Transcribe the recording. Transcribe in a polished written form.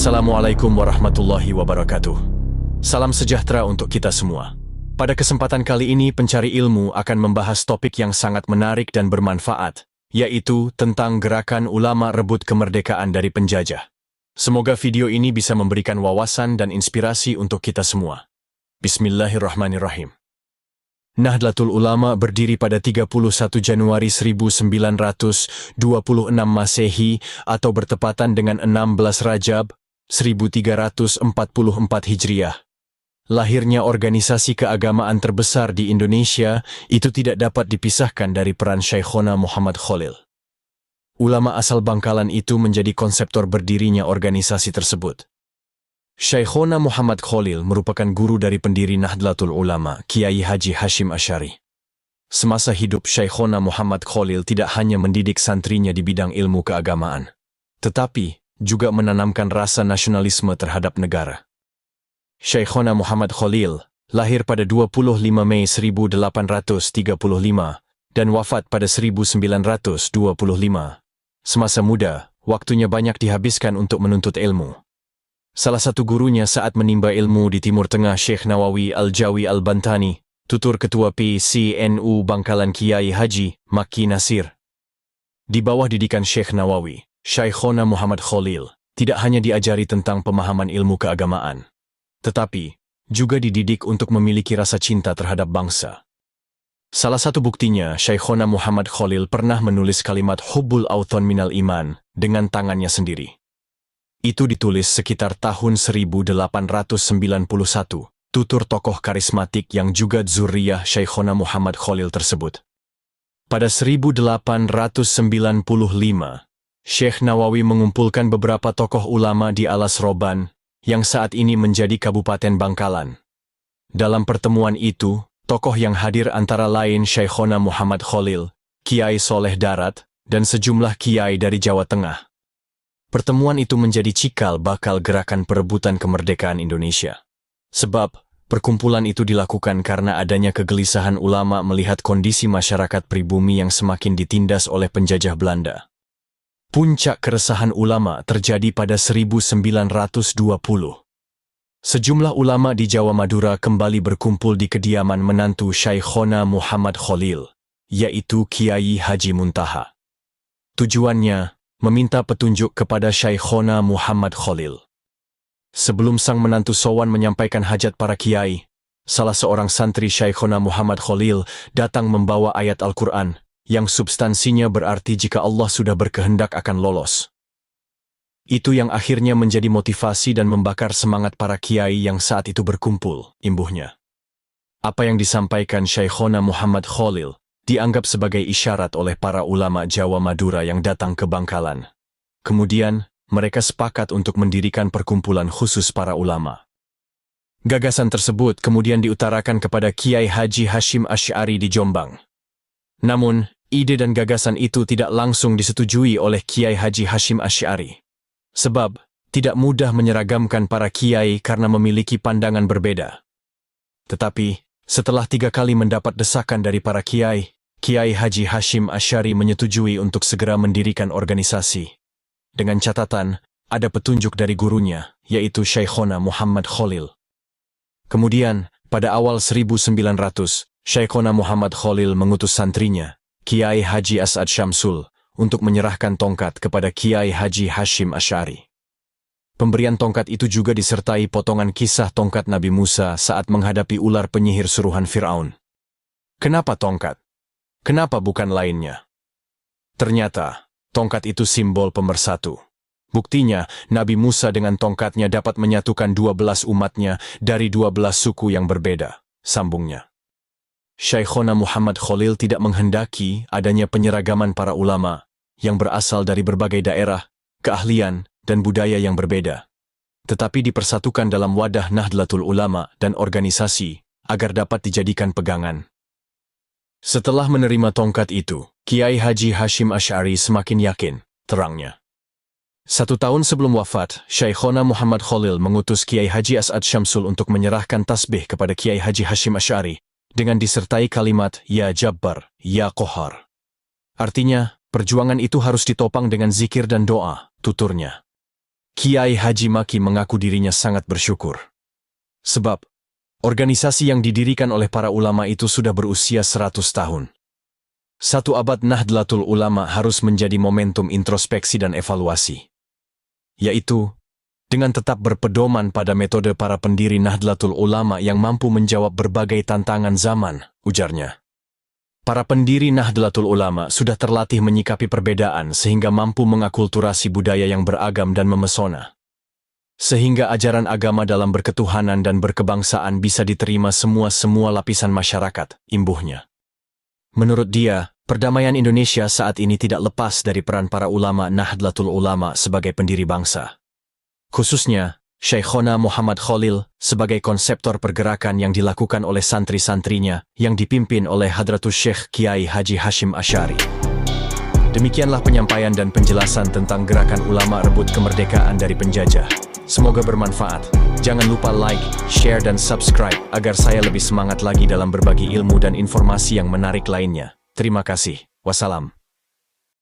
Assalamualaikum warahmatullahi wabarakatuh. Salam sejahtera untuk kita semua. Pada kesempatan kali ini, pencari ilmu akan membahas topik yang sangat menarik dan bermanfaat, yaitu tentang gerakan ulama rebut kemerdekaan dari penjajah. Semoga video ini bisa memberikan wawasan dan inspirasi untuk kita semua. Bismillahirrahmanirrahim. Nahdlatul Ulama berdiri pada 31 Januari 1926 Masehi atau bertepatan dengan 16 Rajab 1344 Hijriah. Lahirnya organisasi keagamaan terbesar di Indonesia itu tidak dapat dipisahkan dari peran Syekhona Muhammad Khalil. Ulama asal Bangkalan itu menjadi konseptor berdirinya organisasi tersebut. Syekhona Muhammad Khalil merupakan guru dari pendiri Nahdlatul Ulama, Kiai Haji Hashim Asy'ari. Semasa hidup, Syekhona Muhammad Khalil tidak hanya mendidik santrinya di bidang ilmu keagamaan, tetapi juga menanamkan rasa nasionalisme terhadap negara. Syekhona Muhammad Khalil lahir pada 25 Mei 1835 dan wafat pada 1925. Semasa muda, waktunya banyak dihabiskan untuk menuntut ilmu. Salah satu gurunya saat menimba ilmu di Timur Tengah, Syekh Nawawi Al-Jawi Al-Bantani, tutur ketua PCNU Bangkalan Kiai Haji Maki Nasir. Di bawah didikan Syekh Nawawi, Syekhona Muhammad Khalil tidak hanya diajari tentang pemahaman ilmu keagamaan, tetapi juga dididik untuk memiliki rasa cinta terhadap bangsa. Salah satu buktinya, Syekhona Muhammad Khalil pernah menulis kalimat Hubbul Awthon Minal Iman dengan tangannya sendiri. Itu ditulis sekitar tahun 1891, tutur tokoh karismatik yang juga dzurriyah Syekhona Muhammad Khalil tersebut. Pada 1895, Syekh Nawawi mengumpulkan beberapa tokoh ulama di Alas Roban, yang saat ini menjadi Kabupaten Bangkalan. Dalam pertemuan itu, tokoh yang hadir antara lain Syekhona Muhammad Khalil, Kiai Soleh Darat, dan sejumlah kiai dari Jawa Tengah. Pertemuan itu menjadi cikal bakal gerakan perebutan kemerdekaan Indonesia. Sebab, perkumpulan itu dilakukan karena adanya kegelisahan ulama melihat kondisi masyarakat pribumi yang semakin ditindas oleh penjajah Belanda. Puncak keresahan ulama terjadi pada 1920. Sejumlah ulama di Jawa Madura kembali berkumpul di kediaman menantu Syekhona Muhammad Khalil, yaitu Kiai Haji Muntaha. Tujuannya, meminta petunjuk kepada Syekhona Muhammad Khalil. Sebelum sang menantu sowan menyampaikan hajat para kiai, salah seorang santri Syekhona Muhammad Khalil datang membawa ayat Al-Quran, yang substansinya berarti jika Allah sudah berkehendak akan lolos. Itu yang akhirnya menjadi motivasi dan membakar semangat para kiai yang saat itu berkumpul, imbuhnya. Apa yang disampaikan Syekhona Muhammad Khalil dianggap sebagai isyarat oleh para ulama Jawa Madura yang datang ke Bangkalan. Kemudian, mereka sepakat untuk mendirikan perkumpulan khusus para ulama. Gagasan tersebut kemudian diutarakan kepada Kiai Haji Hashim Asy'ari di Jombang. Namun, ide dan gagasan itu tidak langsung disetujui oleh Kiai Haji Hashim Asy'ari. Sebab, tidak mudah menyeragamkan para kiai karena memiliki pandangan berbeda. Tetapi, setelah 3 kali mendapat desakan dari para kiai, Kiai Haji Hashim Asy'ari menyetujui untuk segera mendirikan organisasi. Dengan catatan, ada petunjuk dari gurunya, yaitu Syekhona Muhammad Khalil. Kemudian, pada awal 1900, Syekhona Muhammad Khalil mengutus santrinya, Kiai Haji As'ad Syamsul, untuk menyerahkan tongkat kepada Kiai Haji Hashim Asy'ari. Pemberian tongkat itu juga disertai potongan kisah tongkat Nabi Musa saat menghadapi ular penyihir suruhan Fir'aun. Kenapa tongkat? Kenapa bukan lainnya? Ternyata, tongkat itu simbol pemersatu. Buktinya, Nabi Musa dengan tongkatnya dapat menyatukan 12 umatnya dari 12 suku yang berbeda, sambungnya. Syekhona Muhammad Khalil tidak menghendaki adanya penyeragaman para ulama yang berasal dari berbagai daerah, keahlian, dan budaya yang berbeda, tetapi dipersatukan dalam wadah Nahdlatul Ulama dan organisasi agar dapat dijadikan pegangan. Setelah menerima tongkat itu, Kiai Haji Hashim Asy'ari semakin yakin, terangnya. 1 tahun sebelum wafat, Syekhona Muhammad Khalil mengutus Kiai Haji As'ad Syamsul untuk menyerahkan tasbih kepada Kiai Haji Hashim Asy'ari, dengan disertai kalimat, Ya Jabbar, Ya Qahar. Artinya, perjuangan itu harus ditopang dengan zikir dan doa, tuturnya. Kiai Haji Maki mengaku dirinya sangat bersyukur. Sebab, organisasi yang didirikan oleh para ulama itu sudah berusia 100 tahun. Satu abad Nahdlatul Ulama harus menjadi momentum introspeksi dan evaluasi. Yaitu, dengan tetap berpedoman pada metode para pendiri Nahdlatul Ulama yang mampu menjawab berbagai tantangan zaman, ujarnya. Para pendiri Nahdlatul Ulama sudah terlatih menyikapi perbedaan sehingga mampu mengakulturasi budaya yang beragam dan memesona. Sehingga ajaran agama dalam berketuhanan dan berkebangsaan bisa diterima semua lapisan masyarakat, imbuhnya. Menurut dia, perdamaian Indonesia saat ini tidak lepas dari peran para ulama Nahdlatul Ulama sebagai pendiri bangsa. Khususnya, Syekhona Muhammad Khalil sebagai konseptor pergerakan yang dilakukan oleh santri-santrinya yang dipimpin oleh Hadratus Syekh Kiai Haji Hashim Asy'ari. Demikianlah penyampaian dan penjelasan tentang gerakan ulama rebut kemerdekaan dari penjajah. Semoga bermanfaat. Jangan lupa like, share dan subscribe agar saya lebih semangat lagi dalam berbagi ilmu dan informasi yang menarik lainnya. Terima kasih. Wassalam.